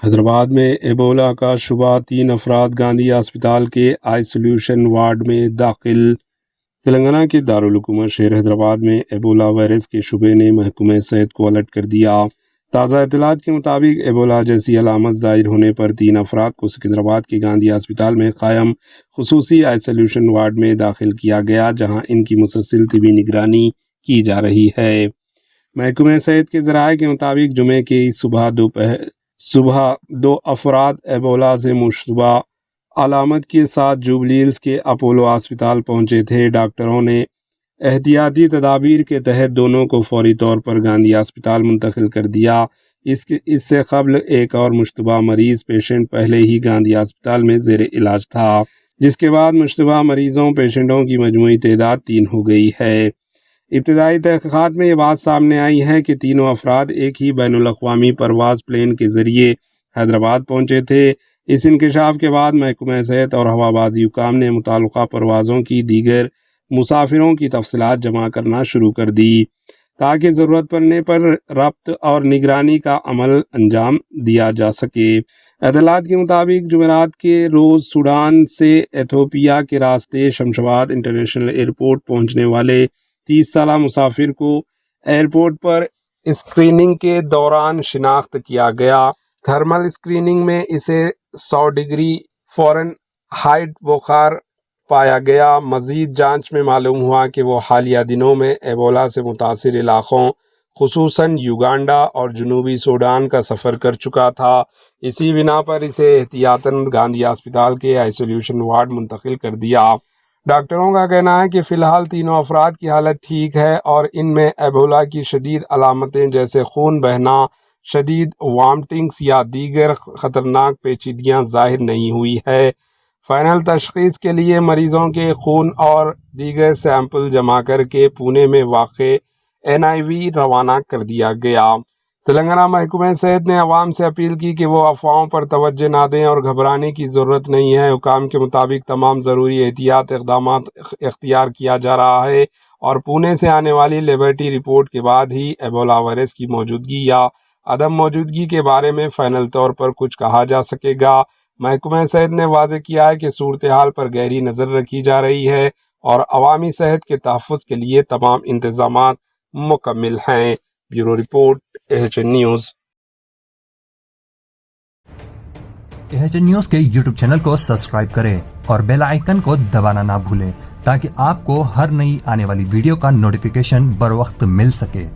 حیدرآباد میں ایبولا کا شبہ، 3 افراد گاندھی ہسپتال کے آئسولیشن وارڈ میں داخل۔ تلنگانہ کے دارالحکومت شہر حیدرآباد میں ایبولا وائرس کے شبے نے محکمہ صحت کو الرٹ کر دیا۔ تازہ اطلاعات کے مطابق ایبولا جیسی علامت ظاہر ہونے پر 3 افراد کو سکندرآباد کے گاندھی ہسپتال میں قائم خصوصی آئسولیشن وارڈ میں داخل کیا گیا، جہاں ان کی مسلسل طبی نگرانی کی جا رہی ہے۔ محکمہ صحت کے ذرائع کے مطابق جمعے کی صبح 2 افراد ایبولا سے مشتبہ علامت کے ساتھ جوبلی ہلز کے اپولو ہسپتال پہنچے تھے۔ ڈاکٹروں نے احتیاطی تدابیر کے تحت دونوں کو فوری طور پر گاندھی ہسپتال منتقل کر دیا۔ اس سے قبل ایک اور مشتبہ مریض پیشنٹ پہلے ہی گاندھی ہسپتال میں زیر علاج تھا، جس کے بعد مشتبہ مریضوں پیشنٹوں کی مجموعی تعداد 3 ہو گئی ہے۔ ابتدائی تحقیقات میں یہ بات سامنے آئی ہے کہ تینوں افراد ایک ہی بین الاقوامی پرواز پلین کے ذریعے حیدرآباد پہنچے تھے۔ اس انکشاف کے بعد محکمہ صحت اور ہوابازی حکام نے متعلقہ پروازوں کی دیگر مسافروں کی تفصیلات جمع کرنا شروع کر دی، تاکہ ضرورت پڑنے پر ربط اور نگرانی کا عمل انجام دیا جا سکے۔ اطلاعات کے مطابق جمعرات کے روز سوڈان سے ایتھوپیا کے راستے شمشاباد انٹرنیشنل ایئرپورٹ پہنچنے والے 30 سالہ مسافر کو ایئرپورٹ پر اسکریننگ کے دوران شناخت کیا گیا۔ تھرمل اسکریننگ میں اسے 100 ڈگری فارنہائٹ بخار پایا گیا۔ مزید جانچ میں معلوم ہوا کہ وہ حالیہ دنوں میں ایبولا سے متاثر علاقوں خصوصاً یوگانڈا اور جنوبی سوڈان کا سفر کر چکا تھا۔ اسی بنا پر اسے احتیاطاً گاندھی ہسپتال کے آئسولیشن وارڈ منتقل کر دیا۔ ڈاکٹروں کا کہنا ہے کہ فی الحال تینوں افراد کی حالت ٹھیک ہے اور ان میں ایبولا کی شدید علامتیں جیسے خون بہنا، شدید وامٹنگز یا دیگر خطرناک پیچیدگیاں ظاہر نہیں ہوئی ہے۔ فائنل تشخیص کے لیے مریضوں کے خون اور دیگر سیمپل جمع کر کے پونے میں واقع NIV روانہ کر دیا گیا۔ تلنگانہ محکمہ صحت نے عوام سے اپیل کی کہ وہ افواہوں پر توجہ نہ دیں اور گھبرانے کی ضرورت نہیں ہے۔ حکام کے مطابق تمام ضروری احتیاط اقدامات اختیار کیا جا رہا ہے اور پونے سے آنے والی لیبارٹری رپورٹ کے بعد ہی ایبولا وائرس کی موجودگی یا عدم موجودگی کے بارے میں فائنل طور پر کچھ کہا جا سکے گا۔ محکمہ صحت نے واضح کیا ہے کہ صورتحال پر گہری نظر رکھی جا رہی ہے اور عوامی صحت کے تحفظ کے لیے تمام انتظامات مکمل ہیں۔ Bureau report AHN news. AHN news کے YouTube چینل کو سبسکرائب کریں اور بیل آئیکن کو دبانا نہ بھولیں تاکہ آپ کو ہر نئی آنے والی ویڈیو کا نوٹیفیکیشن بر وقت مل سکے۔